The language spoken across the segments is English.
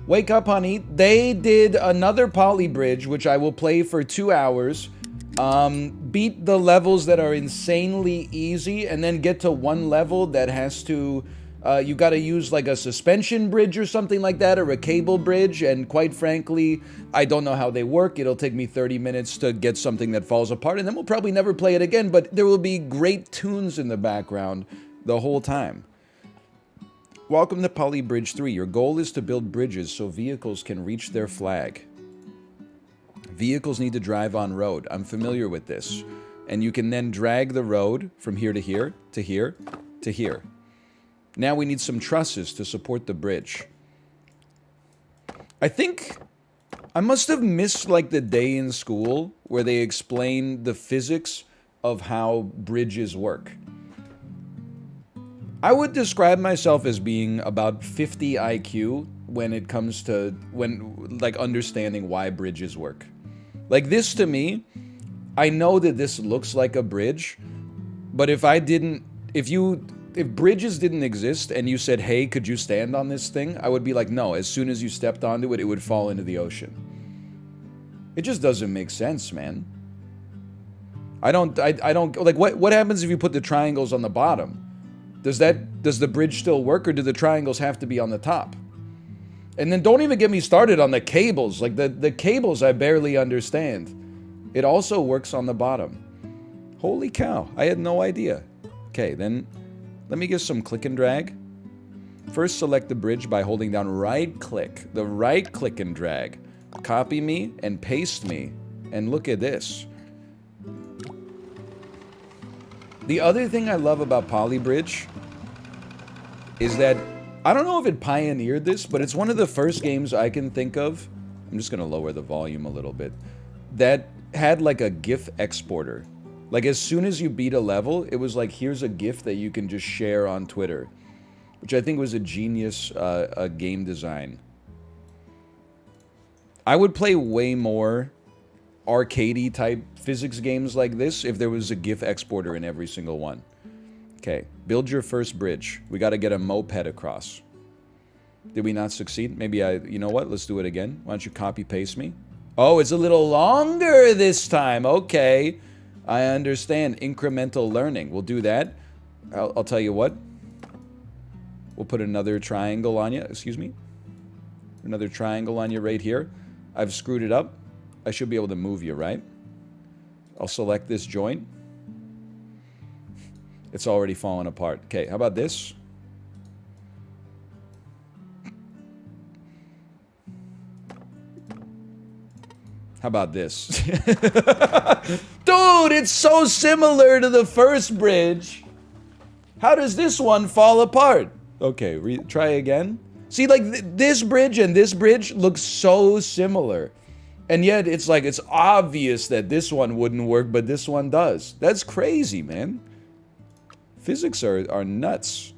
Wake up, honey. They did another poly bridge, which I will play for 2 hours. Beat the levels that are insanely easy, and then get to one level that has to... you gotta use like a suspension bridge or something like that, or a cable bridge, and quite frankly, I don't know how they work. It'll take me 30 minutes to get something that falls apart, and then we'll probably never play it again, but there will be great tunes in the background the whole time. Welcome to Poly Bridge 3. Your goal is to build bridges so vehicles can reach their flag. Vehicles need to drive on road. I'm familiar with this. And you can then drag the road from here to here, to here, to here. Now we need some trusses to support the bridge. I think I must have missed like the day in school where they explain the physics of how bridges work. I would describe myself as being about 50 IQ when it comes to like understanding why bridges work. Like this to me, I know that this looks like a bridge, but if bridges didn't exist and you said, "Hey, could you stand on this thing?" I would be like, "No." As soon as you stepped onto it, it would fall into the ocean. It just doesn't make sense, man. I don't like what happens if you put the triangles on the bottom? Does the bridge still work, or do the triangles have to be on the top? And then don't even get me started on the cables. Like the cables I barely understand. It also works on the bottom. Holy cow, I had no idea. Okay, then let me get some click and drag. First select the bridge by holding down right click. The right click and drag. Copy me and paste me. And look at this. The other thing I love about Polybridge is that, I don't know if it pioneered this, but it's one of the first games I can think of, I'm just gonna lower the volume a little bit, that had like a GIF exporter. Like as soon as you beat a level, it was like, here's a GIF that you can just share on Twitter, which I think was a genius game design. I would play way more arcadey type physics games like this if there was a GIF exporter in every single one. Okay, build your first bridge. We got to get a moped across. Did we not succeed? Maybe you know what? Let's do it again. Why don't you copy paste me? Oh, it's a little longer this time. Okay, I understand. Incremental learning. We'll do that. I'll tell you what. We'll put another triangle on you. Excuse me. Another triangle on you right here. I've screwed it up. I should be able to move you, right? I'll select this joint. It's already fallen apart. Okay, how about this? How about this? Dude, it's so similar to the first bridge. How does this one fall apart? Okay, try again. See, like, this bridge and this bridge look so similar. And yet, it's like, it's obvious that this one wouldn't work, but this one does. That's crazy, man. Physics are nuts.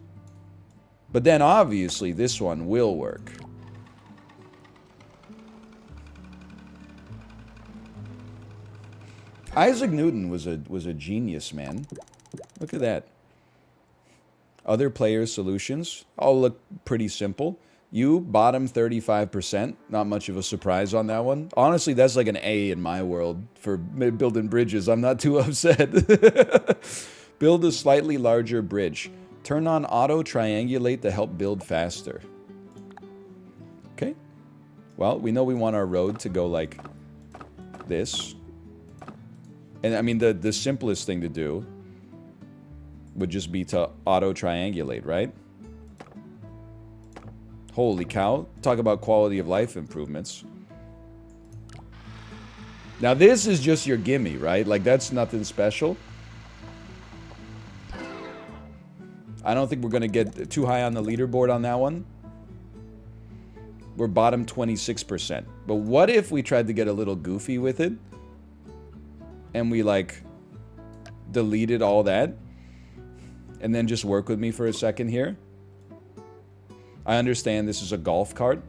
But then, obviously, this one will work. Isaac Newton was a genius, man. Look at that. Other players' solutions all look pretty simple. You, bottom 35%. Not much of a surprise on that one. Honestly, that's like an A in my world for building bridges. I'm not too upset. Build a slightly larger bridge. Turn on auto triangulate to help build faster. Okay. Well, we know we want our road to go like this. And I mean, the simplest thing to do would just be to auto triangulate, right? Holy cow. Talk about quality of life improvements. Now this is just your gimme, right? Like that's nothing special. I don't think we're gonna get too high on the leaderboard on that one. We're bottom 26%. But what if we tried to get a little goofy with it? And we like deleted all that? And then just work with me for a second here. I understand this is a golf cart.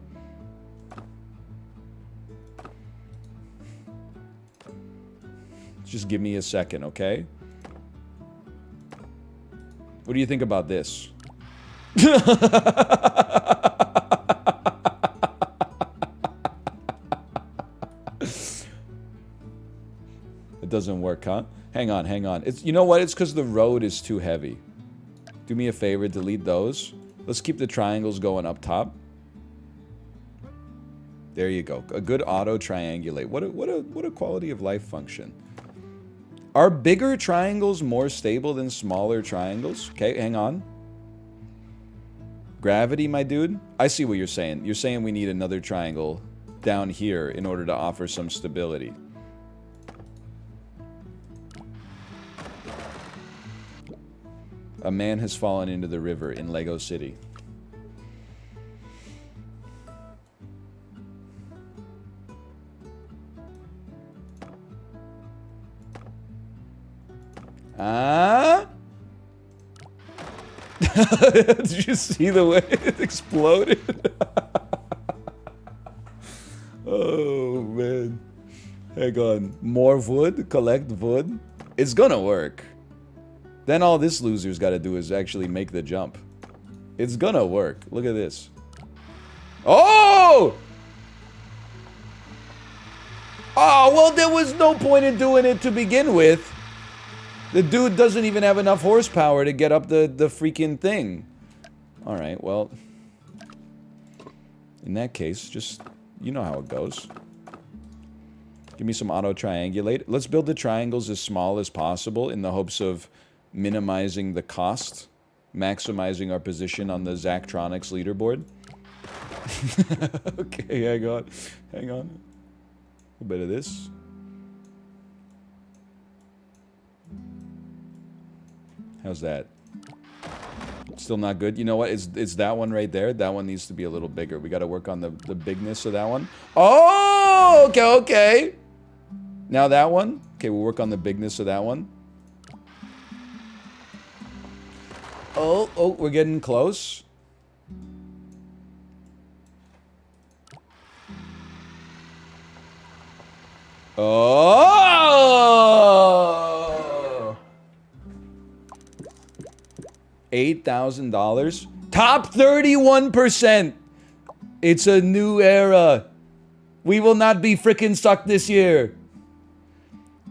Just give me a second, okay? What do you think about this? It doesn't work, huh? Hang on, hang on. It's, you know what? It's because the road is too heavy. Do me a favor, delete those. Let's keep the triangles going up top. There you go. A good auto triangulate. What a quality of life function. Are bigger triangles more stable than smaller triangles? Okay, hang on. Gravity, my dude. I see what you're saying. You're saying we need another triangle down here in order to offer some stability. A man has fallen into the river in Lego City. Ah? Did you see the way it exploded? Oh, man. Hang on. More wood? Collect wood? It's gonna work. Then all this loser's gotta do is actually make the jump. It's gonna work. Look at this. Oh! Oh, well, there was no point in doing it to begin with. The dude doesn't even have enough horsepower to get up the freaking thing. Alright, well. In that case, just, you know how it goes. Give me some auto triangulate. Let's build the triangles as small as possible in the hopes of minimizing the cost, maximizing our position on the Zachtronics leaderboard. Okay, hang on. Hang on. A bit of this. How's that? Still not good. You know what? It's that one right there. That one needs to be a little bigger. We got to work on the bigness of that one. Oh, okay, okay. Now that one. Okay, we'll work on the bigness of that one. Oh, oh, we're getting close. Oh! $8,000. Top 31%. It's a new era. We will not be frickin' stuck this year.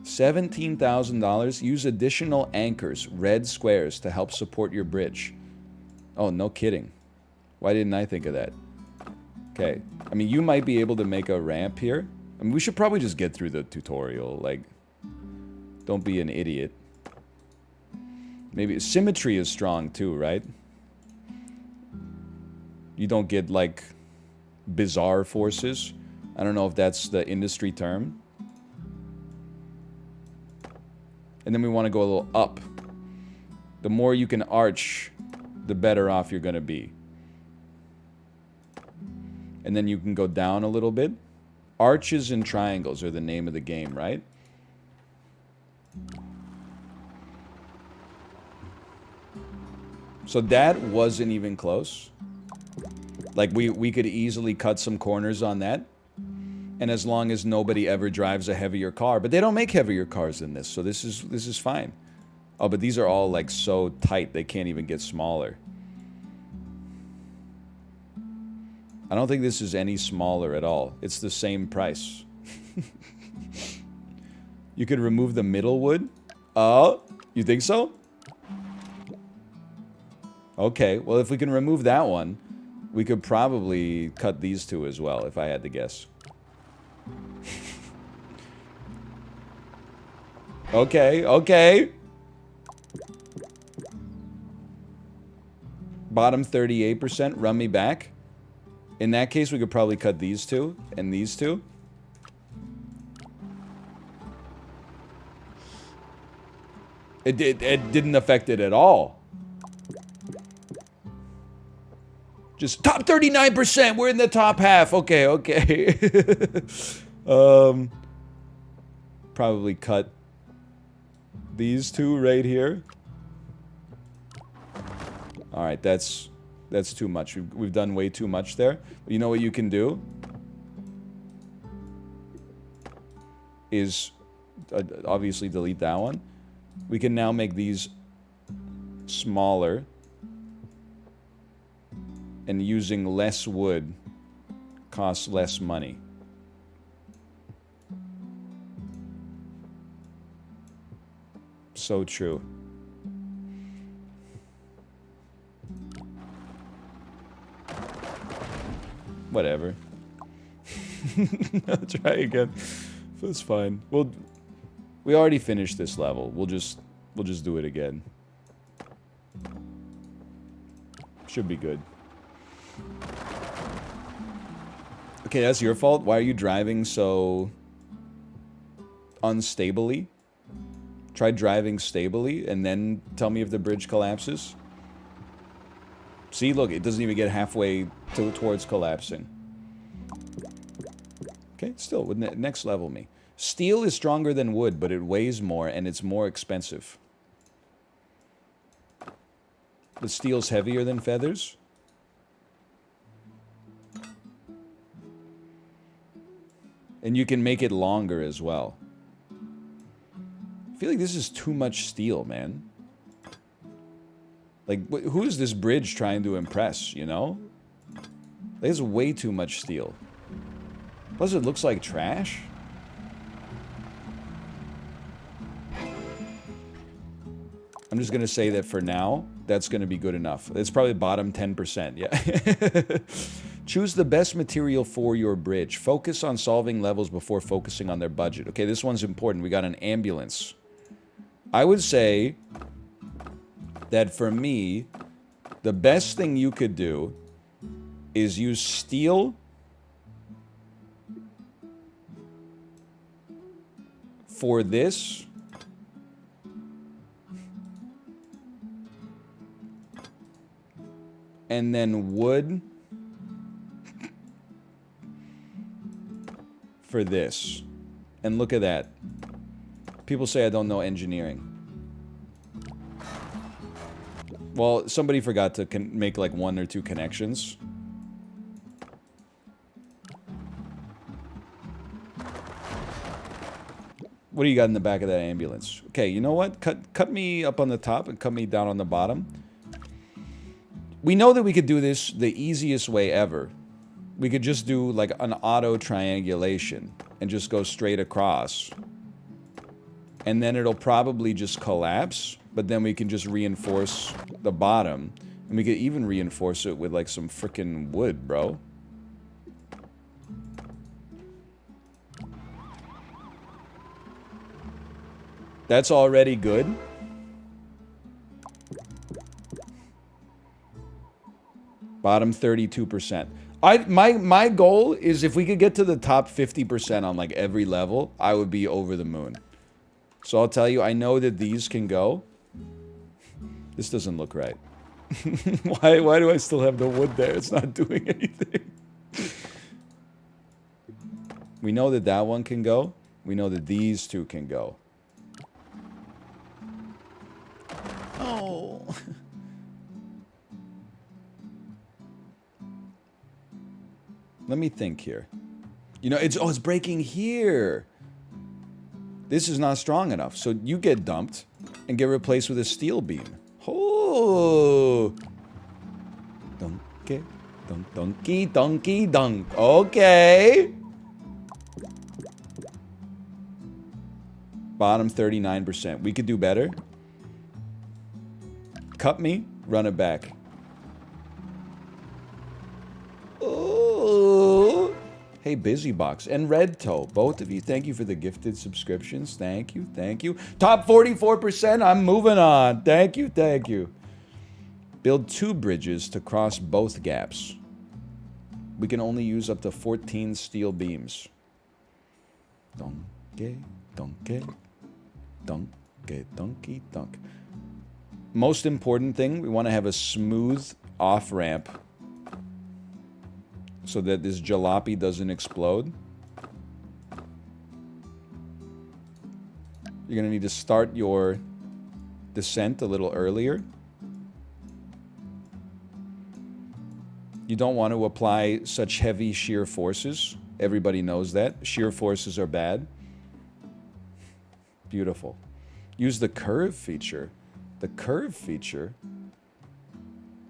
$17,000. Use additional anchors, red squares, to help support your bridge. Oh, no kidding. Why didn't I think of that? Okay. I mean, you might be able to make a ramp here. I mean, we should probably just get through the tutorial. Like, don't be an idiot. Maybe symmetry is strong too, right? You don't get, like, bizarre forces. I don't know if that's the industry term. And then we want to go a little up. The more you can arch, the better off you're going to be. And then you can go down a little bit. Arches and triangles are the name of the game, right? So that wasn't even close. Like, we could easily cut some corners on that. And as long as nobody ever drives a heavier car. But they don't make heavier cars than this, so this is fine. Oh, but these are all, like, so tight, they can't even get smaller. I don't think this is any smaller at all. It's the same price. You could remove the middle wood? Oh, you think so? Okay, well, if we can remove that one, we could probably cut these two as well, if I had to guess. Okay, okay. Bottom 38%, run me back. In that case, we could probably cut these two and these two. It didn't affect it at all. Just top 39%. We're in the top half. Okay, okay. Probably cut these two right here. All right, that's too much. We've done way too much there. You know what you can do? Is obviously delete that one. We can now make these smaller. And using less wood costs less money. So true. Whatever. I'll try again. That's fine. We already finished this level. We'll just do it again. Should be good. Okay, that's your fault. Why are you driving so unstably? Try driving stably and then tell me if the bridge collapses. See, look, it doesn't even get halfway towards collapsing. Okay, still, next level me. Steel is stronger than wood, but it weighs more and it's more expensive. But steel's heavier than feathers? And you can make it longer as well. I feel like this is too much steel, man. Like, who is this bridge trying to impress, you know? There's way too much steel. Plus, it looks like trash. I'm just going to say that for now, that's going to be good enough. It's probably bottom 10%, yeah. Choose the best material for your bridge. Focus on solving levels before focusing on their budget. Okay, this one's important. We got an ambulance. I would say that for me, the best thing you could do is use steel for this. And then wood for this. And look at that. People say I don't know engineering. Well, somebody forgot to make like 1 or 2 connections. What do you got in the back of that ambulance? Okay, you know what? Cut me up on the top and cut me down on the bottom. We know that we could do this the easiest way ever. We could just do like an auto triangulation and just go straight across. And then it'll probably just collapse, but then we can just reinforce the bottom. And we could even reinforce it with like some freaking wood, bro. That's already good. Bottom 32%. My goal is if we could get to the top 50% on like every level, I would be over the moon. So I'll tell you, I know that these can go. This doesn't look right. Why do I still have the wood there? It's not doing anything. We know that that one can go. We know that these two can go. Oh. Let me think here. You know, it's breaking here. This is not strong enough. So you get dumped and get replaced with a steel beam. Oh. Donkey, donkey, donkey, dunk. Okay. Bottom 39%. We could do better. Cut me, run it back. Oh. Hey, Busybox and Red Toe, both of you, thank you for the gifted subscriptions. Thank you, thank you. Top 44%, I'm moving on. Thank you, thank you. Build 2 bridges to cross both gaps. We can only use up to 14 steel beams. Donkey, donkey, donkey, donkey, dunk. Most important thing, we want to have a smooth off-ramp so that this jalopy doesn't explode. You're going to need to start your descent a little earlier. You don't want to apply such heavy shear forces. Everybody knows that. Shear forces are bad. Beautiful. Use the curve feature. The curve feature?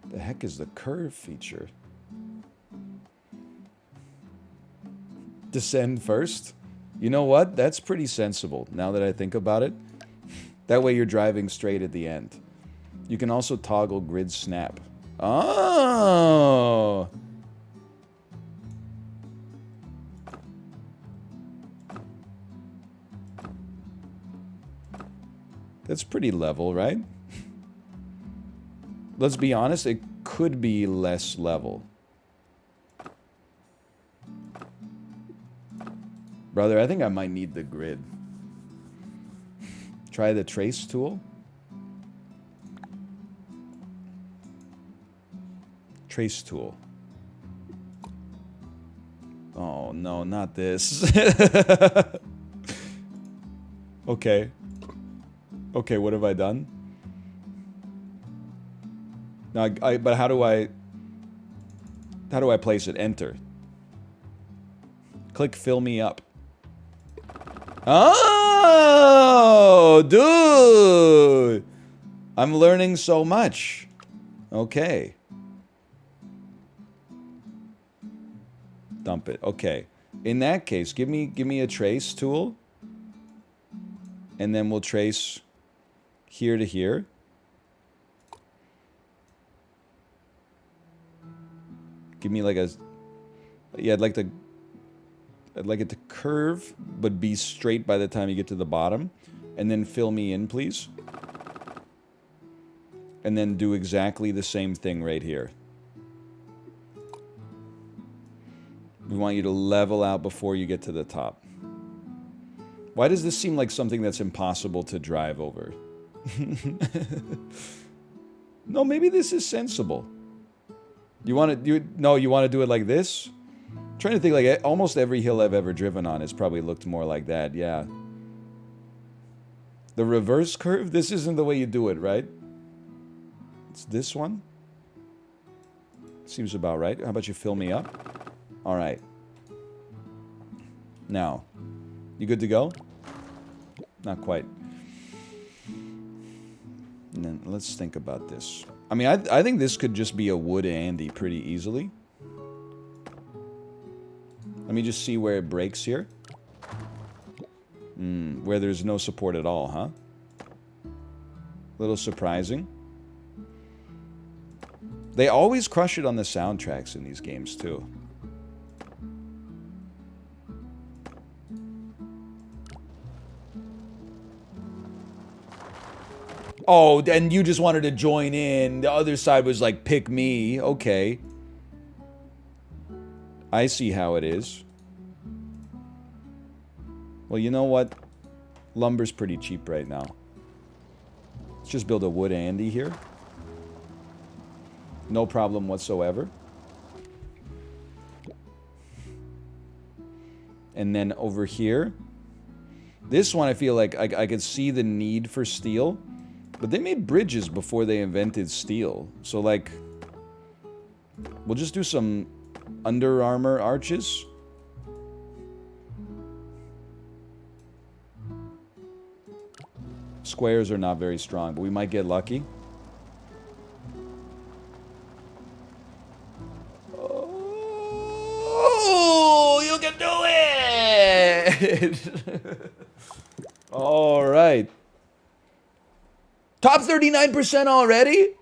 The heck is the curve feature? Descend first? You know what? That's pretty sensible, now that I think about it. That way you're driving straight at the end. You can also toggle grid snap. Oh! That's pretty level, right? Let's be honest, it could be less level. Brother, I think I might need the grid. Try the trace tool. Trace tool. Oh, no, not this. Okay. Okay, what have I done? Now, but how do I place it? Enter. Click fill me up. Oh, dude! I'm learning so much. Okay. Dump it. Okay. In that case, give me a trace tool. And then we'll trace here to here. Give me like a... Yeah, I'd like it to curve, but be straight by the time you get to the bottom. And then fill me in, please. And then do exactly the same thing right here. We want you to level out before you get to the top. Why does this seem like something that's impossible to drive over? No, maybe this is sensible. You want to do it like this? I'm trying to think, like, almost every hill I've ever driven on has probably looked more like that, yeah. The reverse curve? This isn't the way you do it, right? It's this one? Seems about right. How about you fill me up? Alright. Now, you good to go? Not quite. And then let's think about this. I mean, I think this could just be a wood Andy pretty easily. Let me just see where it breaks here. Where there's no support at all, huh? Little surprising. They always crush it on the soundtracks in these games, too. Oh, and you just wanted to join in. The other side was like, pick me. Okay. I see how it is. Well, you know what? Lumber's pretty cheap right now. Let's just build a wood Andy here. No problem whatsoever. And then over here. This one I feel like I could see the need for steel. But they made bridges before they invented steel. So, like, we'll just do some Under Armour arches. Squares are not very strong, but we might get lucky. Oh, you can do it! All right. Top 39% already?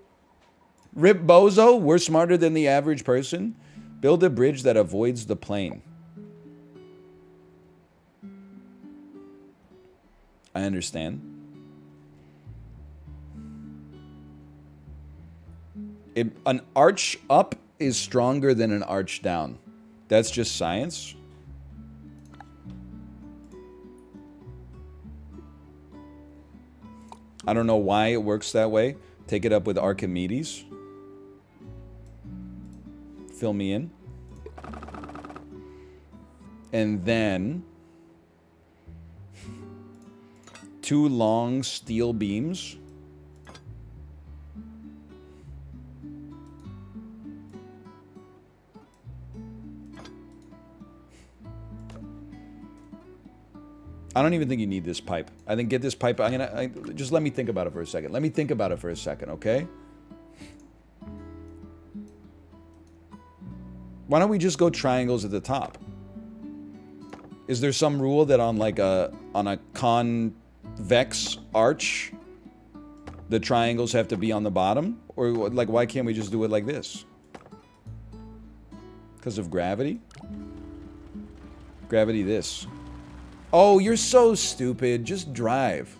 Rip Bozo, we're smarter than the average person. Build a bridge that avoids the plane. I understand. An arch up is stronger than an arch down. That's just science. I don't know why it works that way. Take it up with Archimedes. Fill me in. And then 2 long steel beams. I don't even think you need this pipe. I think get this pipe. Just let me think about it for a second. Let me think about it for a second, okay? Why don't we just go triangles at the top? Is there some rule that on like on a Vex, arch. The triangles have to be on the bottom? Or, like, why can't we just do it like this? Because of gravity? Gravity this. Oh, you're so stupid. Just drive.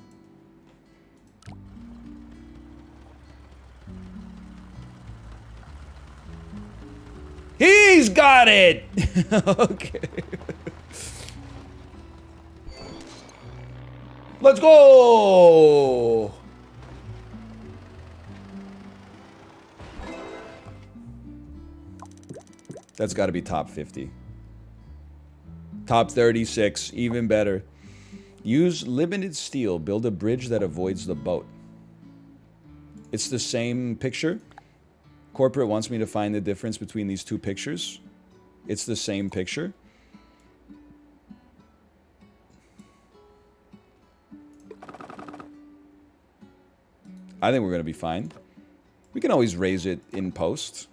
He's got it! Okay. Let's go! That's got to be top 50. Top 36, even better. Use limited steel. Build a bridge that avoids the boat. It's the same picture. Corporate wants me to find the difference between these two pictures. It's the same picture. I think we're going to be fine. We can always raise it in post.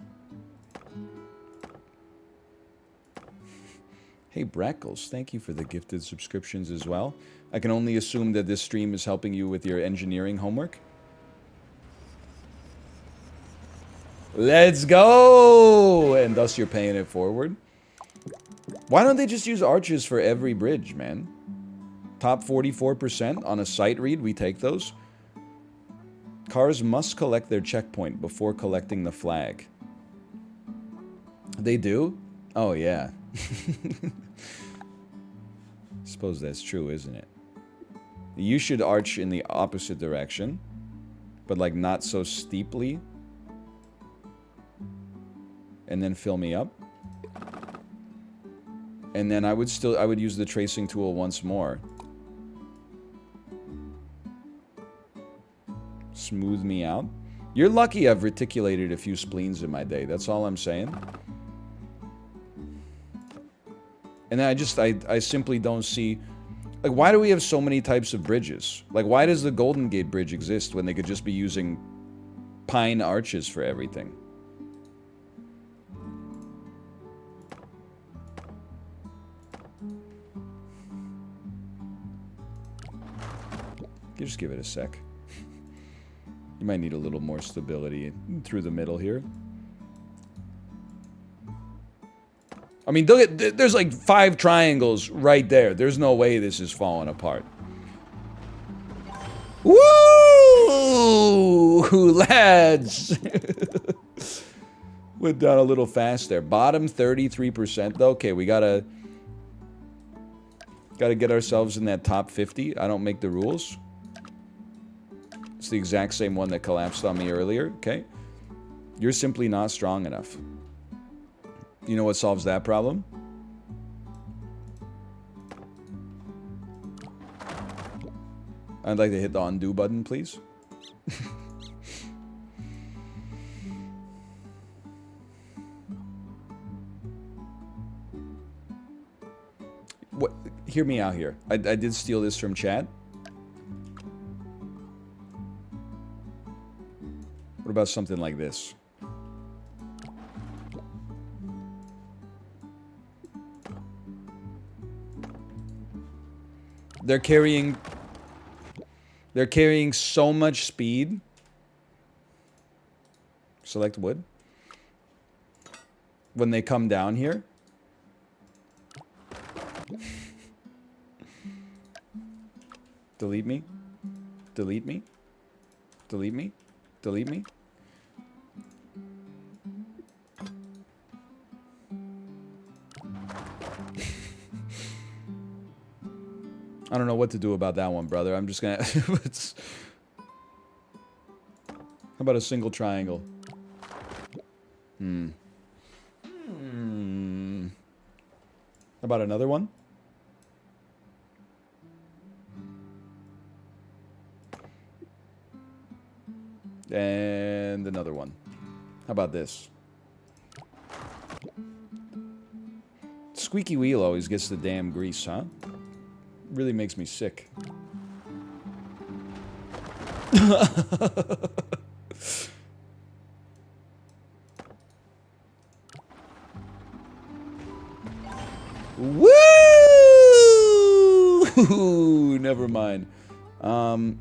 Hey, Brackles, thank you for the gifted subscriptions as well. I can only assume that this stream is helping you with your engineering homework. Let's go! And thus you're paying it forward. Why don't they just use arches for every bridge, man? Top 44% on a sight read, we take those. Cars must collect their checkpoint before collecting the flag. They do? Oh, yeah. Suppose that's true, isn't it? You should arch in the opposite direction, but like not so steeply. And then fill me up. And then I would use the tracing tool once more. Smooth me out. You're lucky I've reticulated a few spleens in my day. That's all I'm saying. And I simply don't see... Like, why do we have so many types of bridges? Like, why does the Golden Gate Bridge exist when they could just be using pine arches for everything? You just give it a sec. You might need a little more stability through the middle here. I mean, there's like 5 triangles right there. There's no way this is falling apart. Woo! Lads! Went down a little fast there. Bottom 33% though. Okay, we gotta get ourselves in that top 50. I don't make the rules. It's the exact same one that collapsed on me earlier. Okay. You're simply not strong enough. You know what solves that problem? I'd like to hit the undo button, please. What? Hear me out here. I did steal this from chat. What about something like this? They're carrying so much speed. Select wood. When they come down here. Delete me. Delete me. Delete me. Delete me. I don't know what to do about that one, brother. I'm just gonna... How about a single triangle? How about another one? And another one. How about this? Squeaky wheel always gets the damn grease, huh? Really makes me sick. Woo! Never mind. Give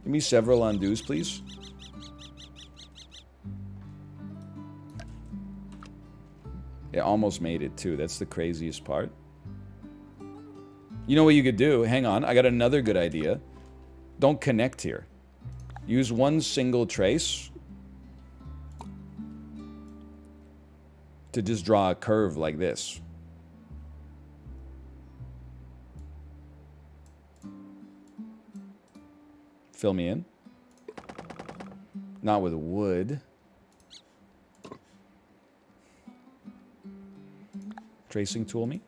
me several undos, please. It almost made it, too. That's the craziest part. You know what you could do? Hang on. I got another good idea. Don't connect here. Use one single trace to just draw a curve like this. Fill me in. Not with wood. Tracing tool me.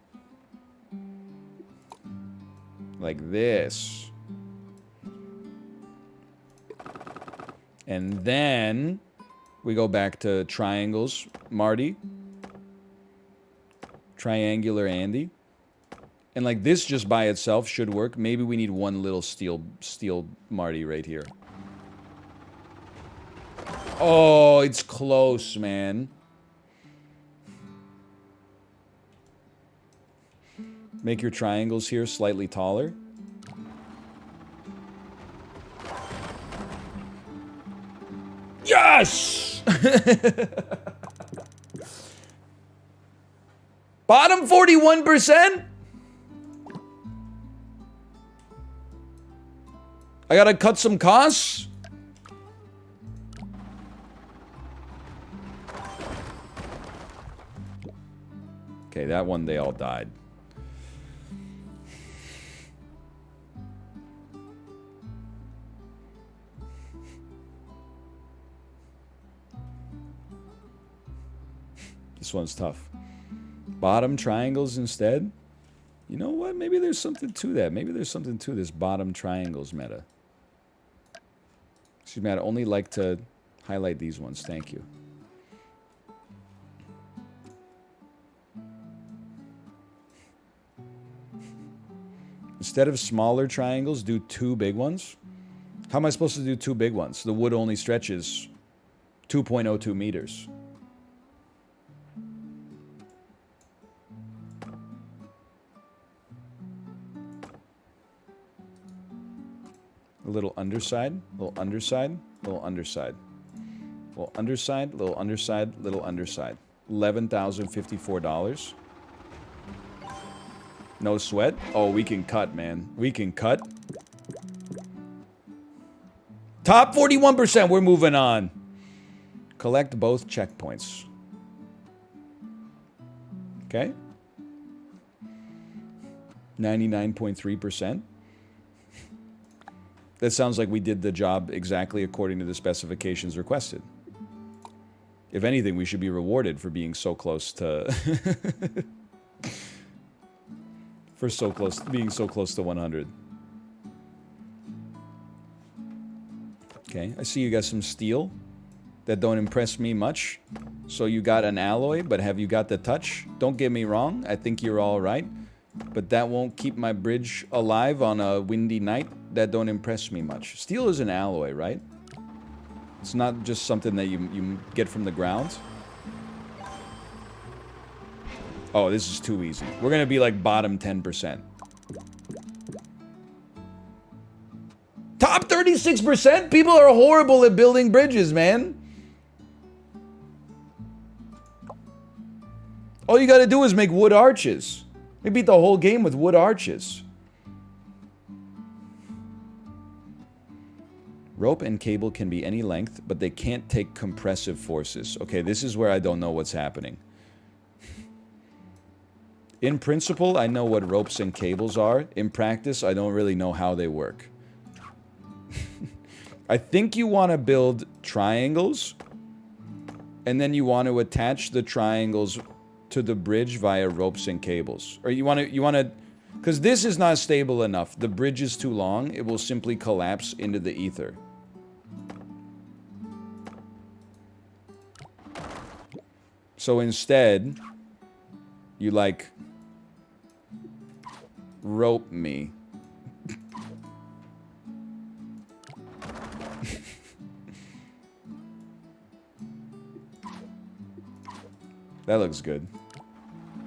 Like this. And then we go back to triangles, Marty. Triangular Andy. And like this just by itself should work. Maybe we need one little steel Marty right here. Oh, it's close, man. Make your triangles here slightly taller. Yes! Bottom 41%? I gotta cut some costs? Okay, that one they all died. This one's tough. Bottom triangles instead? You know what? Maybe there's something to that. Maybe there's something to this bottom triangles meta. Excuse me, I'd only like to highlight these ones. Thank you. Instead of smaller triangles, do two big ones. How am I supposed to do two big ones? The wood only stretches 2.02 meters. A little underside, little underside, little underside. Little underside, little underside, little underside. $11,054. No sweat? Oh, we can cut, man. We can cut. Top 41%, we're moving on. Collect both checkpoints. Okay. 99.3%. That sounds like we did the job exactly according to the specifications requested. If anything, we should be rewarded for being so close to... being so close to 100. Okay, I see you got some steel that don't impress me much. So you got an alloy, but have you got the touch? Don't get me wrong, I think you're all right. But that won't keep my bridge alive on a windy night. That don't impress me much. Steel is an alloy, right? It's not just something that you get from the ground. Oh, this is too easy. We're gonna be like bottom 10%. Top 36%? People are horrible at building bridges, man. All you gotta do is make wood arches. We beat the whole game with wood arches. Rope and cable can be any length, but they can't take compressive forces. Okay, this is where I don't know what's happening. In principle, I know what ropes and cables are. In practice, I don't really know how they work. I think you want to build triangles, and then you want to attach the triangles to the bridge via ropes and cables. Or you want to, because this is not stable enough. The bridge is too long. It will simply collapse into the ether. So instead, you like rope me. That looks good.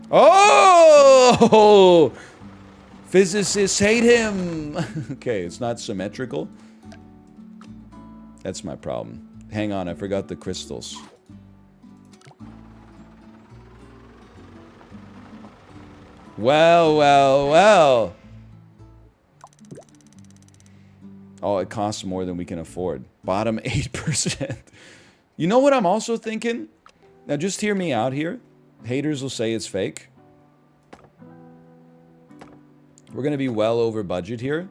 Oh! Physicists hate him. Okay, it's not symmetrical. That's my problem. Hang on, I forgot the crystals. Well, well, well. Oh, it costs more than we can afford. Bottom 8%. You know what I'm also thinking? Now, just hear me out here. Haters will say it's fake. We're going to be well over budget here.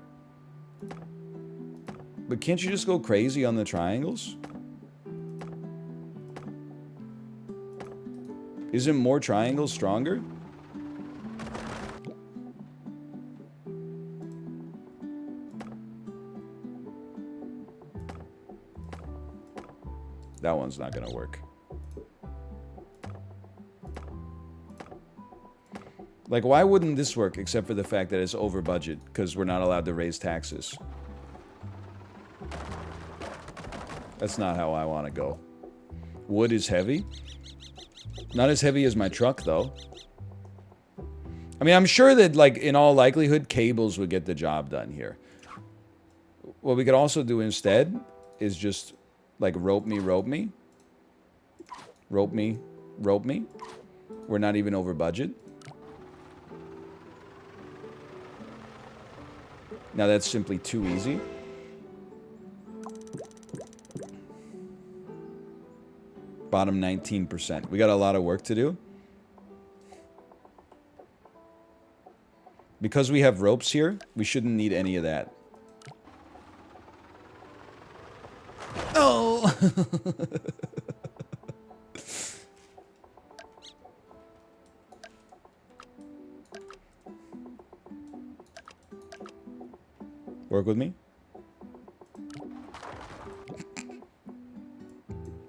But can't you just go crazy on the triangles? Isn't more triangles stronger? That one's not going to work. Like, why wouldn't this work except for the fact that it's over budget because we're not allowed to raise taxes? That's not how I want to go. Wood is heavy. Not as heavy as my truck, though. I mean, I'm sure that, like, in all likelihood, cables would get the job done here. What we could also do instead is just, like, rope me, rope me. Rope me, rope me. We're not even over budget. Now that's simply too easy. Bottom 19%. We got a lot of work to do. Because we have ropes here, we shouldn't need any of that. Oh! Work with me?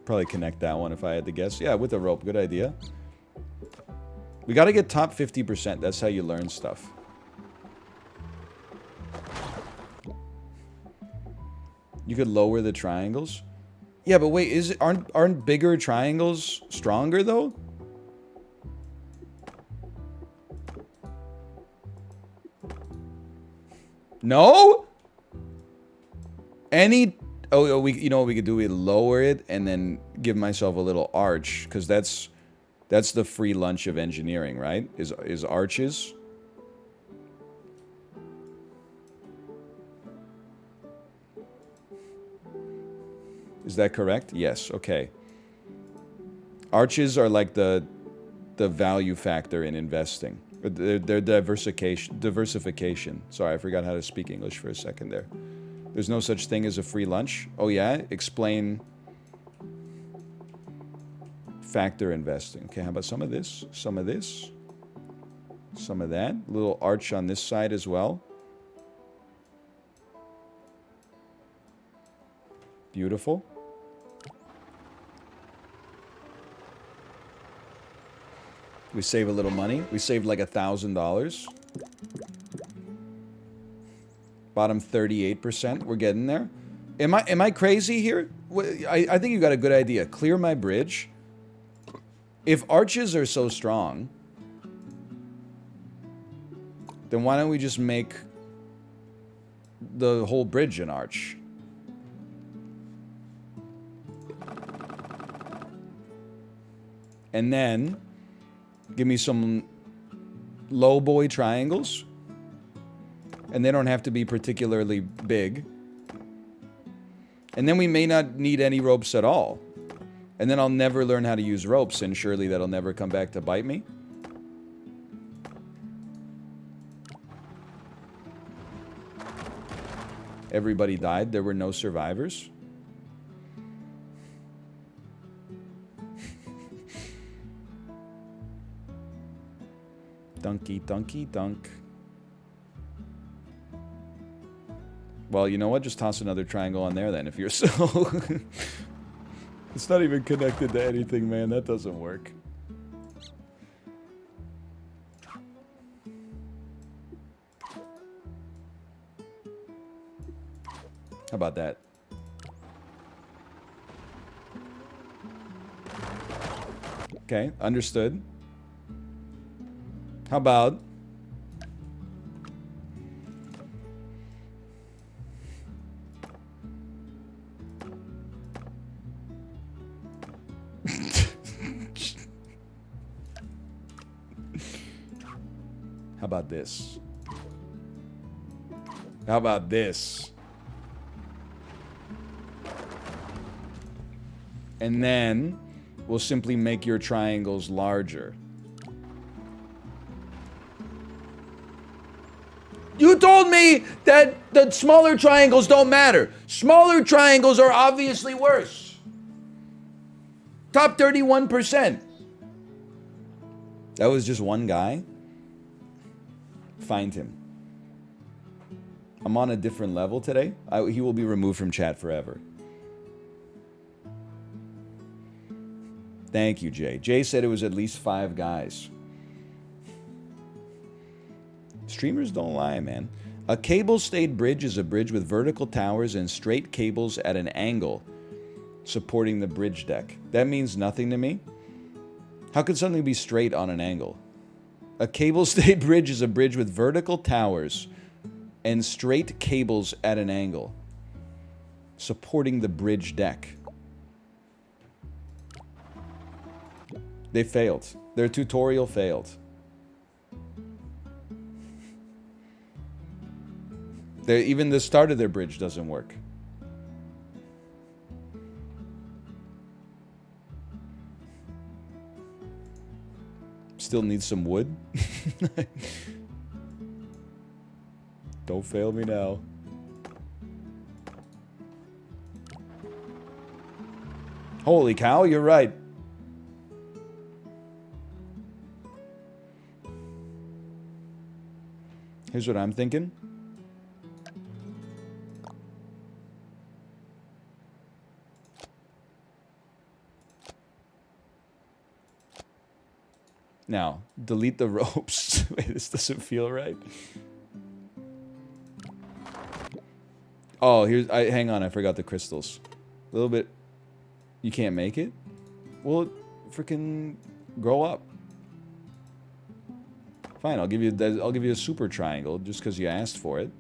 Probably connect that one if I had to guess. Yeah, with a rope. Good idea. We got to get top 50%. That's how you learn stuff. You could lower the triangles. Yeah, but wait, aren't bigger triangles stronger though? No? You know what we could do? We lower it and then give myself a little arch, because that's the free lunch of engineering, right? Is arches. Is that correct? Yes. Okay. Arches are like the value factor in investing. They're diversification. Sorry, I forgot how to speak English for a second there. There's no such thing as a free lunch. Oh yeah? Explain factor investing. Okay, how about some of this? Some of this? Some of that? A little arch on this side as well. Beautiful. We save a little money. We saved like $1,000. Bottom 38%. We're getting there. Am I crazy here? I think you got a good idea. Clear my bridge. If arches are so strong, then why don't we just make the whole bridge an arch? And then give me some low boy triangles. And they don't have to be particularly big. And then we may not need any ropes at all. And then I'll never learn how to use ropes, and surely that'll never come back to bite me. Everybody died. There were no survivors. Dunky, dunky, dunk. Well, you know what? Just toss another triangle on there then if you're so... It's not even connected to anything, man. That doesn't work. How about that? Okay, understood. How about How about this? How about this? And then we'll simply make your triangles larger. You told me that the smaller triangles don't matter. Smaller triangles are obviously worse. Top 31%. That was just one guy? Find him. I'm on a different level today. He will be removed from chat forever. Thank you, Jay. Jay said it was at least 5 guys. Streamers don't lie, man. A cable-stayed bridge is a bridge with vertical towers and straight cables at an angle supporting the bridge deck. That means nothing to me. How could something be straight on an angle? A cable-stayed bridge is a bridge with vertical towers and straight cables at an angle supporting the bridge deck. They failed. Their tutorial failed. Even the start of their bridge doesn't work. Still need some wood. Don't fail me now. Holy cow, you're right. Here's what I'm thinking. Now, delete the ropes. Wait, this doesn't feel right. Oh, hang on, I forgot the crystals. A little bit. You can't make it? Well, freaking grow up. Fine, I'll give you a super triangle just because you asked for it.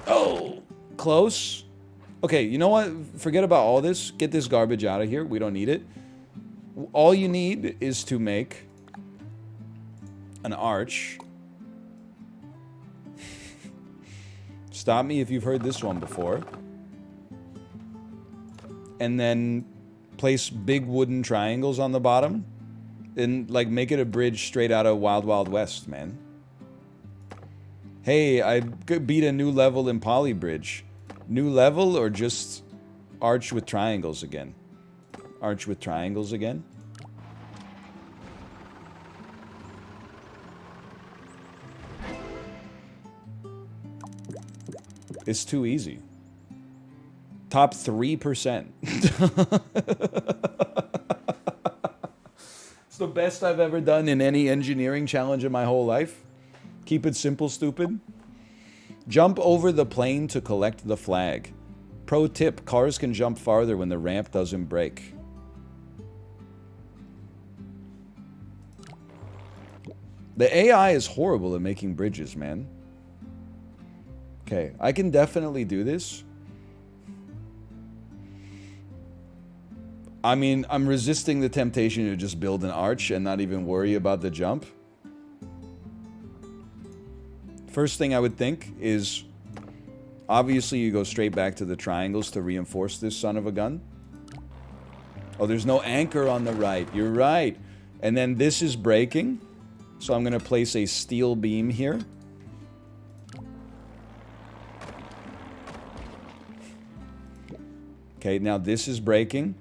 Oh, close. Okay, you know what? Forget about all this. Get this garbage out of here. We don't need it. All you need is to make an arch. Stop me if you've heard this one before. And then place big wooden triangles on the bottom. And, like, make it a bridge straight out of Wild Wild West, man. Hey, I beat a new level in Poly Bridge. New level or just arch with triangles again? Arch with triangles again? It's too easy. Top 3%. It's the best I've ever done in any engineering challenge in my whole life. Keep it simple, stupid. Jump over the plane to collect the flag. Pro tip, cars can jump farther when the ramp doesn't break. The AI is horrible at making bridges, man. Okay, I can definitely do this. I mean, I'm resisting the temptation to just build an arch and not even worry about the jump. First thing I would think is, obviously you go straight back to the triangles to reinforce this son of a gun. Oh, there's no anchor on the right. You're right. And then this is breaking. So I'm going to place a steel beam here. Okay, now this is breaking.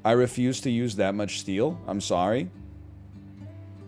I refuse to use that much steel. I'm sorry.